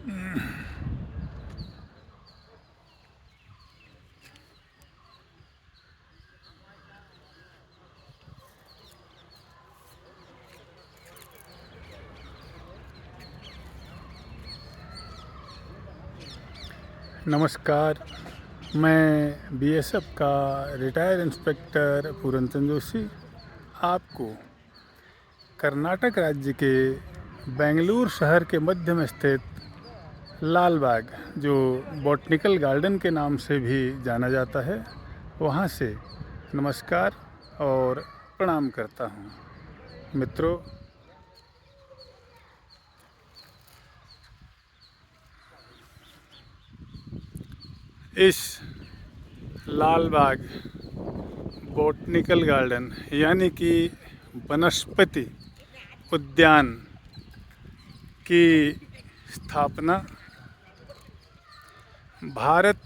नमस्कार। मैं बीएसएफ का रिटायर्ड इंस्पेक्टर पूरनचंद जोशी आपको कर्नाटक राज्य के बेंगलुरु शहर के मध्य में स्थित लाल बाग, जो बॉटनिकल गार्डन के नाम से भी जाना जाता है, वहाँ से नमस्कार और प्रणाम करता हूँ। मित्रों, इस लाल बाग बॉटनिकल गार्डन यानी कि वनस्पति उद्यान की स्थापना भारत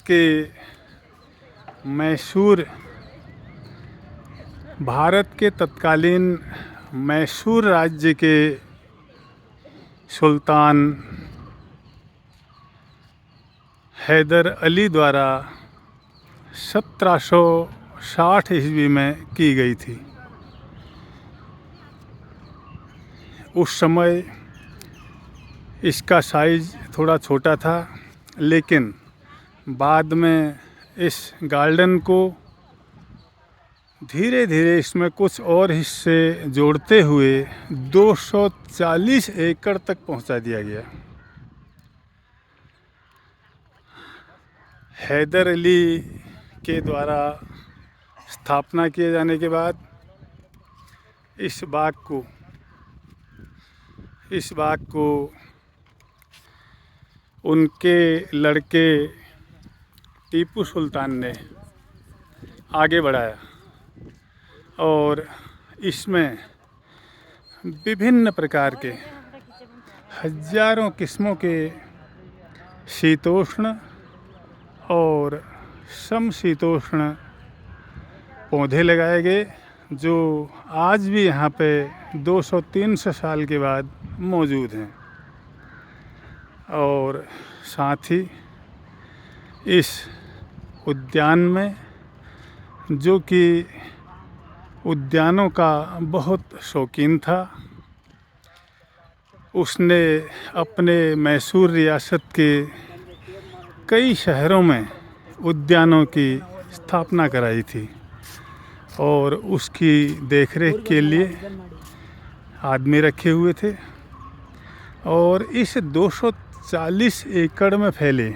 के तत्कालीन मैसूर राज्य के सुल्तान हैदर अली द्वारा 1760 ईस्वी में की गई थी। उस समय इसका साइज थोड़ा छोटा था, लेकिन बाद में इस गार्डन को धीरे धीरे इसमें कुछ और हिस्से जोड़ते हुए 240 एकड़ तक पहुंचा दिया गया। हैदर अली के द्वारा स्थापना किए जाने के बाद इस बाग को उनके लड़के टीपू सुल्तान ने आगे बढ़ाया और इसमें विभिन्न प्रकार के हजारों किस्मों के शीतोष्ण और समशीतोष्ण पौधे लगाए गए, जो आज भी यहाँ पे 200-300 साल के बाद मौजूद हैं। और साथ ही इस उद्यान में, जो कि उद्यानों का बहुत शौकीन था, उसने अपने मैसूर रियासत के कई शहरों में उद्यानों की स्थापना कराई थी और उसकी देखरेख के लिए आदमी रखे हुए थे। और इस 240 एकड़ में फैले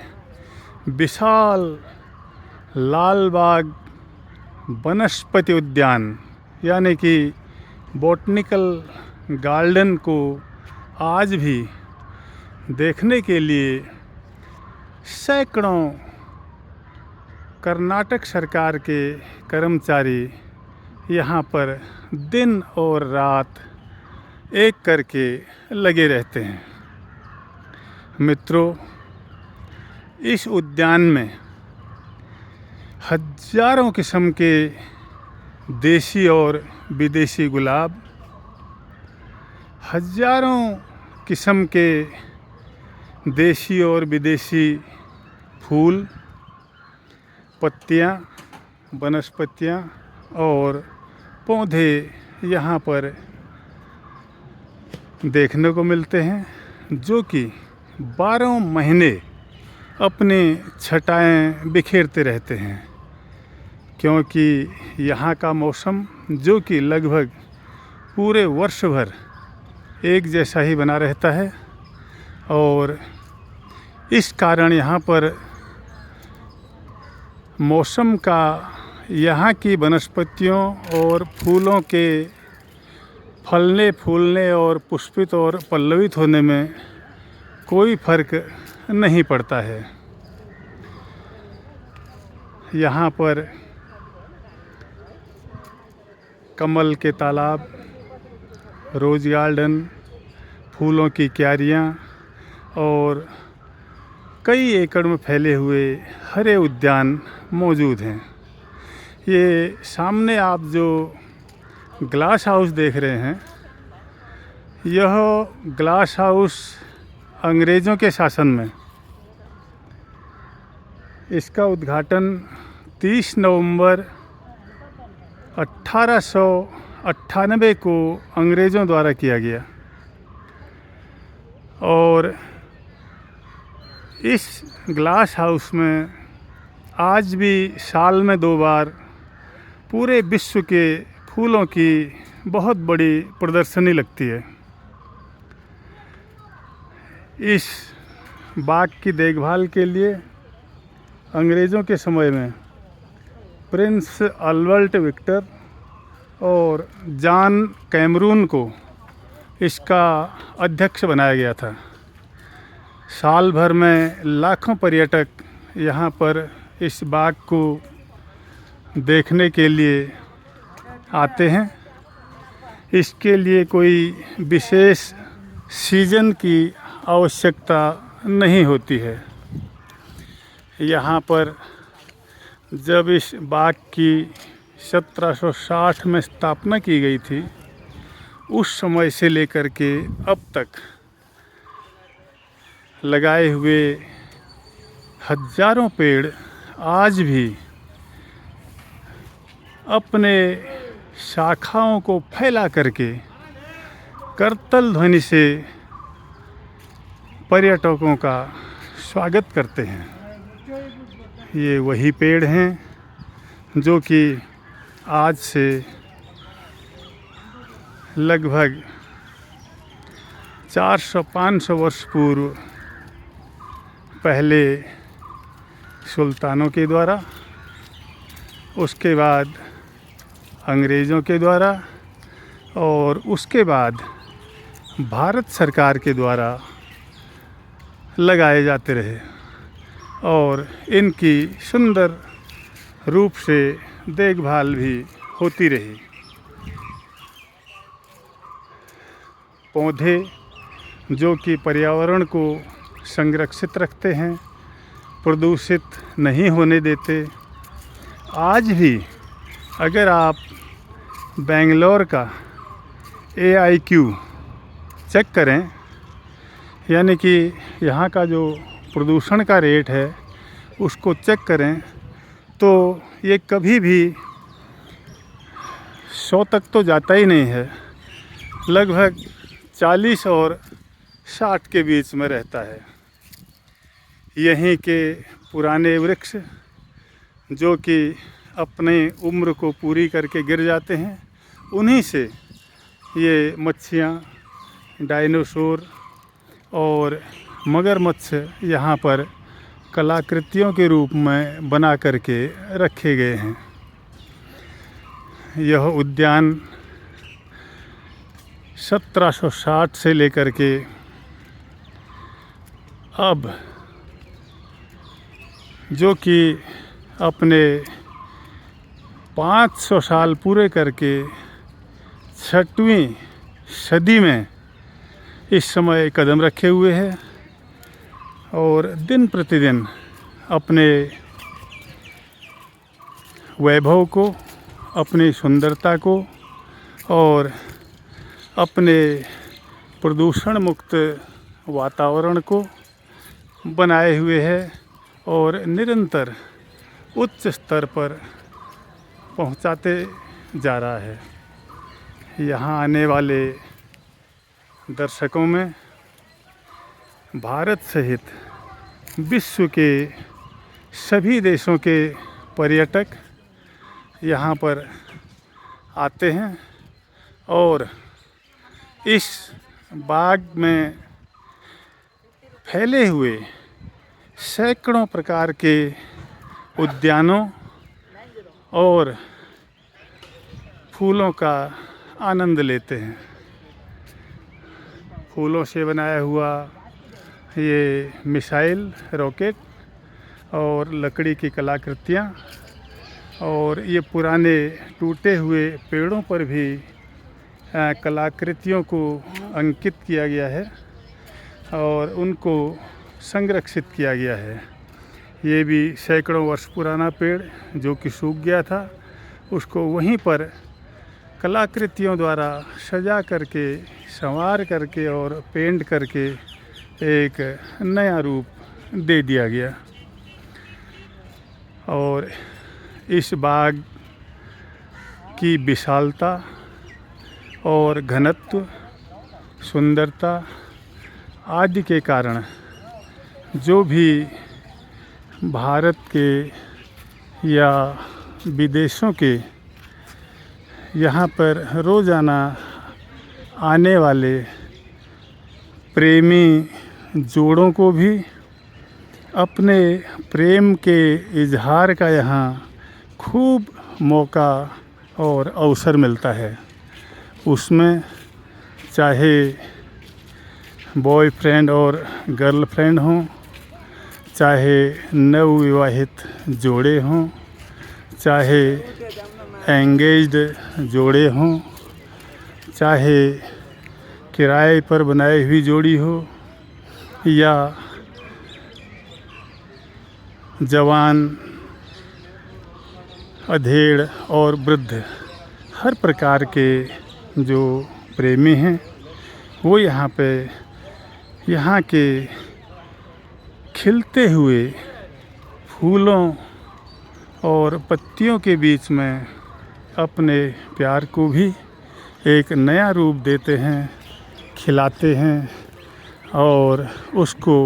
विशाल लाल बाग वनस्पति उद्यान यानी कि बॉटनिकल गार्डन को आज भी देखने के लिए सैकड़ों कर्नाटक सरकार के कर्मचारी यहाँ पर दिन और रात एक करके लगे रहते हैं। मित्रों, इस उद्यान में हजारों किस्म के देसी और विदेशी गुलाब, हजारों किस्म के देसी और विदेशी फूल, पत्तियाँ, वनस्पतियाँ और पौधे यहाँ पर देखने को मिलते हैं, जो कि 12 महीने अपने छटाएं बिखेरते रहते हैं, क्योंकि यहाँ का मौसम, जो कि लगभग पूरे वर्ष भर एक जैसा ही बना रहता है, और इस कारण यहाँ पर मौसम का यहाँ की वनस्पतियों और फूलों के फलने फूलने और पुष्पित और पल्लवित होने में कोई फर्क नहीं पड़ता है। यहाँ पर कमल के तालाब, रोज़ गार्डन, फूलों की क्यारियाँ और कई एकड़ में फैले हुए हरे उद्यान मौजूद हैं। ये सामने आप जो ग्लास हाउस देख रहे हैं, यह ग्लास हाउस अंग्रेज़ों के शासन में इसका उद्घाटन 30 नवंबर 1898 को अंग्रेज़ों द्वारा किया गया और इस ग्लास हाउस में आज भी साल में 2 बार पूरे विश्व के फूलों की बहुत बड़ी प्रदर्शनी लगती है। इस बाग की देखभाल के लिए अंग्रेज़ों के समय में प्रिंस अल्बर्ट विक्टर और जॉन कैमरून को इसका अध्यक्ष बनाया गया था। साल भर में लाखों पर्यटक यहाँ पर इस बाग को देखने के लिए आते हैं। इसके लिए कोई विशेष सीजन की आवश्यकता नहीं होती है। यहाँ पर जब इस बाग की 1760 में स्थापना की गई थी, उस समय से लेकर के अब तक लगाए हुए हजारों पेड़ आज भी अपने शाखाओं को फैला करके करतल ध्वनि से पर्यटकों का स्वागत करते हैं। ये वही पेड़ हैं जो कि आज से लगभग 400-500 वर्ष पूर्व पहले सुल्तानों के द्वारा, उसके बाद अंग्रेज़ों के द्वारा और उसके बाद भारत सरकार के द्वारा लगाए जाते रहे और इनकी सुंदर रूप से देखभाल भी होती रही। पौधे जो कि पर्यावरण को संरक्षित रखते हैं, प्रदूषित नहीं होने देते। आज भी अगर आप बेंगलोर का AIQ चेक करें, यानी कि यहाँ का जो प्रदूषण का रेट है उसको चेक करें, तो ये कभी भी 100 तक तो जाता ही नहीं है। लगभग 40 और 60 के बीच में रहता है। यहीं के पुराने वृक्ष जो कि अपने उम्र को पूरी करके गिर जाते हैं, उन्हीं से ये मच्छियाँ, डायनासोर और मगरमच्छ यहाँ पर कलाकृतियों के रूप में बना करके रखे गए हैं। यह उद्यान 1760 से लेकर के अब जो कि अपने 500 साल पूरे करके 6वीं सदी में इस समय कदम रखे हुए हैं और दिन प्रतिदिन अपने वैभव को, अपनी सुंदरता को और अपने प्रदूषण मुक्त वातावरण को बनाए हुए है और निरंतर उच्च स्तर पर पहुंचाते जा रहा है। यहाँ आने वाले दर्शकों में भारत सहित विश्व के सभी देशों के पर्यटक यहाँ पर आते हैं और इस बाग में फैले हुए सैकड़ों प्रकार के उद्यानों और फूलों का आनंद लेते हैं। फूलों से बनाया हुआ ये मिसाइल, रॉकेट और लकड़ी की कलाकृतियाँ और ये पुराने टूटे हुए पेड़ों पर भी कलाकृतियों को अंकित किया गया है और उनको संरक्षित किया गया है। ये भी सैकड़ों वर्ष पुराना पेड़ जो कि सूख गया था, उसको वहीं पर कलाकृतियों द्वारा सजा करके, संवार करके और पेंट करके एक नया रूप दे दिया गया। और इस बाग की विशालता और घनत्व, सुंदरता आदि के कारण जो भी भारत के या विदेशों के यहाँ पर रोज़ाना आने वाले प्रेमी जोड़ों को भी अपने प्रेम के इजहार का यहाँ खूब मौका और अवसर मिलता है। उसमें चाहे बॉयफ्रेंड और गर्लफ्रेंड हों, चाहे नवविवाहित जोड़े हों, चाहे एंगेज्ड जोड़े हों, चाहे किराए पर बनाई हुई जोड़ी हो या जवान, अधेड़ और वृद्ध, हर प्रकार के जो प्रेमी हैं वो यहाँ पे यहाँ के खिलते हुए फूलों और पत्तियों के बीच में अपने प्यार को भी एक नया रूप देते हैं, खिलाते हैं और उसको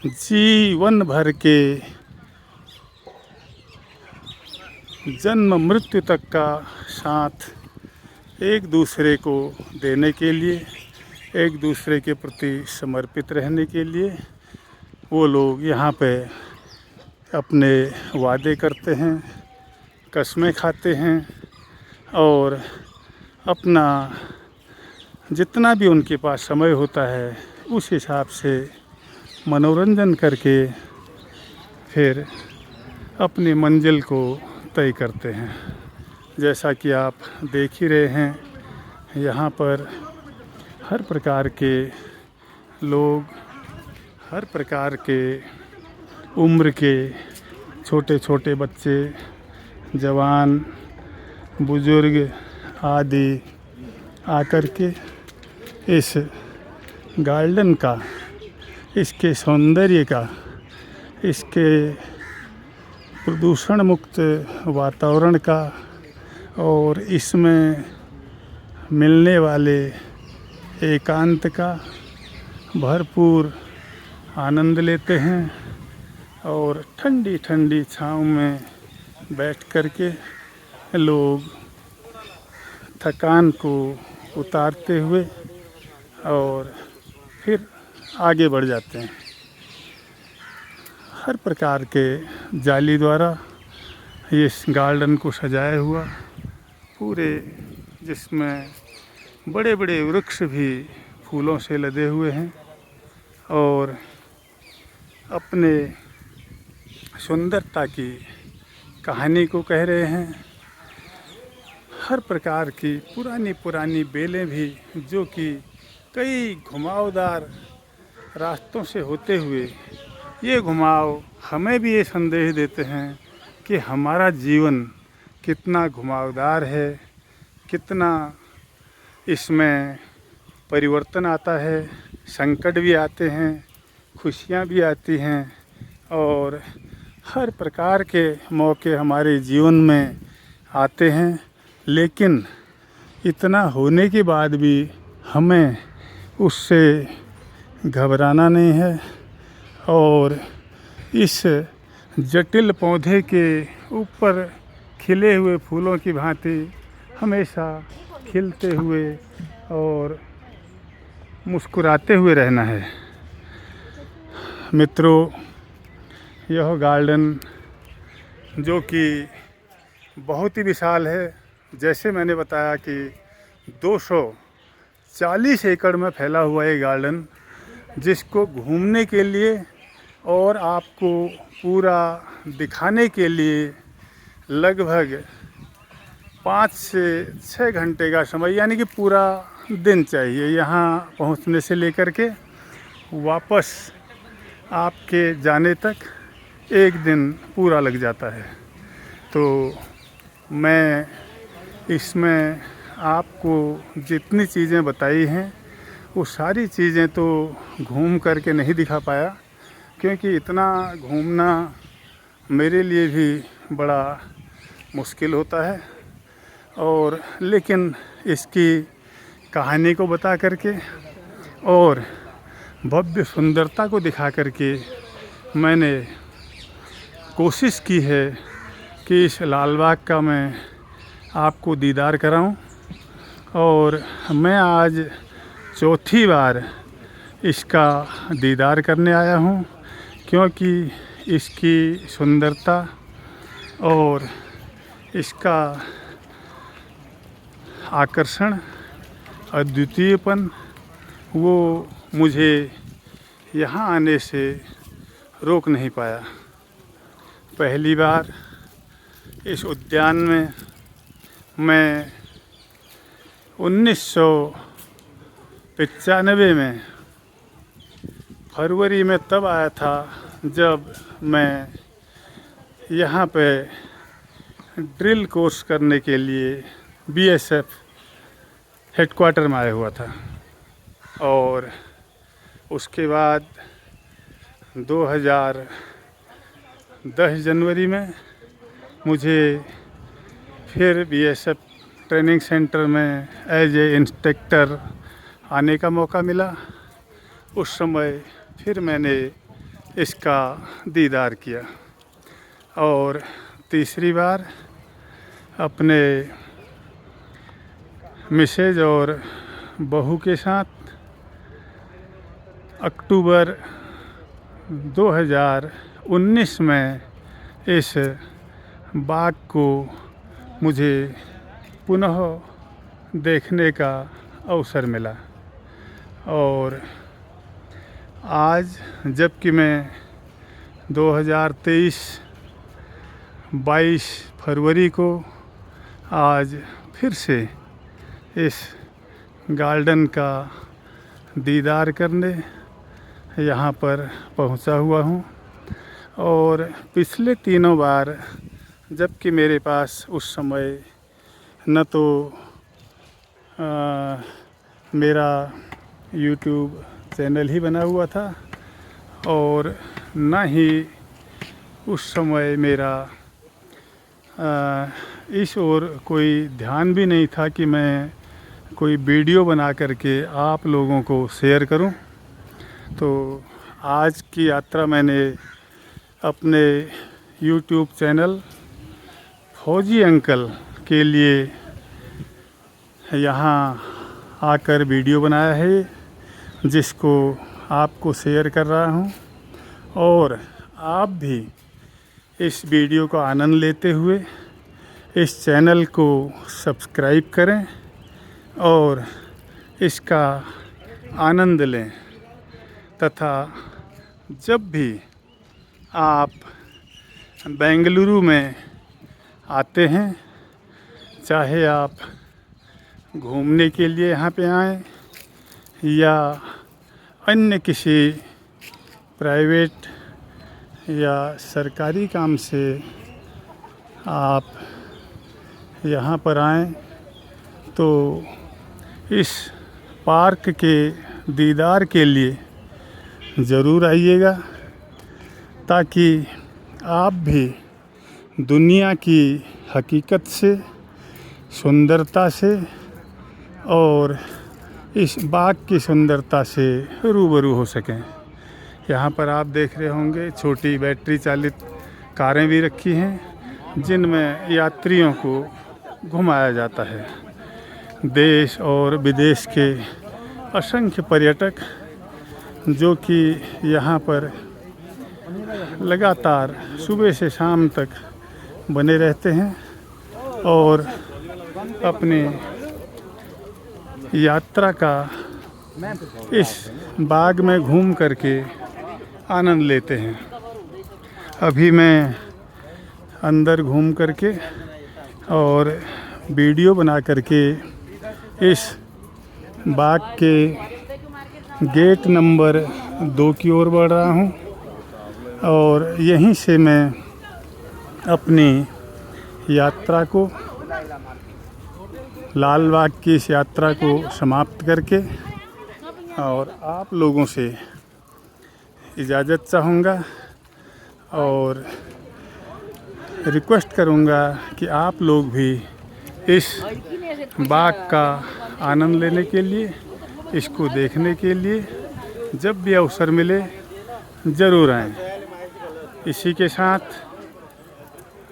जीवन भर के जन्म मृत्यु तक का साथ एक दूसरे को देने के लिए, एक दूसरे के प्रति समर्पित रहने के लिए वो लोग यहाँ पे अपने वादे करते हैं, कसमें खाते हैं और अपना जितना भी उनके पास समय होता है उस हिसाब से मनोरंजन करके फिर अपनी मंजिल को तय करते हैं। जैसा कि आप देख ही रहे हैं, यहाँ पर हर प्रकार के लोग, हर प्रकार के उम्र के छोटे छोटे बच्चे, जवान, बुजुर्ग आदि आकर के इस गार्डन का, इसके सौंदर्य का, इसके प्रदूषण मुक्त वातावरण का और इसमें मिलने वाले एकांत का भरपूर आनंद लेते हैं और ठंडी ठंडी छाँव में बैठ कर के लोग थकान को उतारते हुए और फिर आगे बढ़ जाते हैं। हर प्रकार के जाली द्वारा इस गार्डन को सजाया हुआ पूरे, जिसमें बड़े बड़े वृक्ष भी फूलों से लदे हुए हैं और अपने सुंदरता की कहानी को कह रहे हैं। हर प्रकार की पुरानी पुरानी बेलें भी जो कि कई घुमावदार रास्तों से होते हुए ये घुमाव हमें भी ये संदेश देते हैं कि हमारा जीवन कितना घुमावदार है, कितना इसमें परिवर्तन आता है, संकट भी आते हैं, खुशियाँ भी आती हैं और हर प्रकार के मौके हमारे जीवन में आते हैं। लेकिन इतना होने के बाद भी हमें उससे घबराना नहीं है और इस जटिल पौधे के ऊपर खिले हुए फूलों की भांति हमेशा खिलते हुए और मुस्कुराते हुए रहना है। मित्रों, यह गार्डन जो कि बहुत ही विशाल है, जैसे मैंने बताया कि 240 एकड़ में फैला हुआ ये गार्डन, जिसको घूमने के लिए और आपको पूरा दिखाने के लिए लगभग 5 से 6 घंटे का समय, यानी कि पूरा दिन चाहिए यहाँ पहुँचने से लेकर के वापस आपके जाने तक 1 दिन पूरा लग जाता है। तो मैं इसमें आपको जितनी चीज़ें बताई हैं वो सारी चीज़ें तो घूम करके नहीं दिखा पाया, क्योंकि इतना घूमना मेरे लिए भी बड़ा मुश्किल होता है, और लेकिन इसकी कहानी को बता करके और भव्य सुंदरता को दिखा करके मैंने कोशिश की है कि इस लाल बाग का मैं आपको दीदार कराऊं। और मैं आज चौथी बार इसका दीदार करने आया हूं, क्योंकि इसकी सुंदरता और इसका आकर्षण, अद्वितीयपन, वो मुझे यहाँ आने से रोक नहीं पाया। पहली बार इस उद्यान में मैं 1995 में फरवरी में तब आया था जब मैं यहाँ पे ड्रिल कोर्स करने के लिए बीएसएफ हेडक्वार्टर में आया हुआ था। और उसके बाद 2010 जनवरी में मुझे फिर बीएसएफ ट्रेनिंग सेंटर में एज ए इंस्ट्रक्टर आने का मौका मिला। उस समय फिर मैंने इसका दीदार किया। और तीसरी बार अपने मिसेज और बहू के साथ अक्टूबर 2019 में इस बाग को मुझे पुनः देखने का अवसर मिला। और आज जबकि मैं 22 फरवरी को आज फिर से इस गार्डन का दीदार करने यहाँ पर पहुँचा हुआ हूँ। और पिछले तीनों बार जबकि मेरे पास उस समय न तो मेरा यूट्यूब चैनल ही बना हुआ था, और न ही उस समय मेरा इस ओर कोई ध्यान भी नहीं था कि मैं कोई वीडियो बना करके आप लोगों को शेयर करूं। तो आज की यात्रा मैंने अपने यूट्यूब चैनल फौजी अंकल के लिए यहाँ आकर वीडियो बनाया है, जिसको आपको शेयर कर रहा हूँ। और आप भी इस वीडियो का आनंद लेते हुए इस चैनल को सब्सक्राइब करें और इसका आनंद लें, तथा जब भी आप बेंगलुरु में आते हैं, चाहे आप घूमने के लिए यहाँ पे आएँ या अन्य किसी प्राइवेट या सरकारी काम से आप यहाँ पर आएँ, तो इस पार्क के दीदार के लिए ज़रूर आइएगा, ताकि आप भी दुनिया की हकीकत से, सुंदरता से और इस बाग की सुंदरता से रूबरू हो सकें। यहाँ पर आप देख रहे होंगे छोटी बैटरी चालित कारें भी रखी हैं, जिनमें यात्रियों को घुमाया जाता है। देश और विदेश के असंख्य पर्यटक जो कि यहाँ पर लगातार सुबह से शाम तक बने रहते हैं और अपने यात्रा का इस बाग में घूम करके आनंद लेते हैं। अभी मैं अंदर घूम करके और वीडियो बना करके इस बाग के गेट नंबर 2 की ओर बढ़ रहा हूँ, और यहीं से मैं अपनी यात्रा को, लाल बाग की इस यात्रा को समाप्त करके और आप लोगों से इजाज़त चाहूँगा। और रिक्वेस्ट करूँगा कि आप लोग भी इस बाग का आनंद लेने के लिए, इसको देखने के लिए जब भी अवसर मिले ज़रूर आएँ। इसी के साथ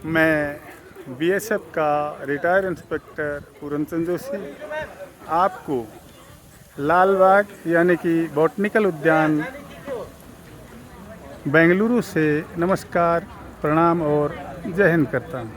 मैं बीएसएफ का रिटायर्ड इंस्पेक्टर पूरनचंद जोशी आपको लाल बाग यानी कि बॉटनिकल उद्यान बेंगलुरु से नमस्कार, प्रणाम और जय हिंद करता हूँ।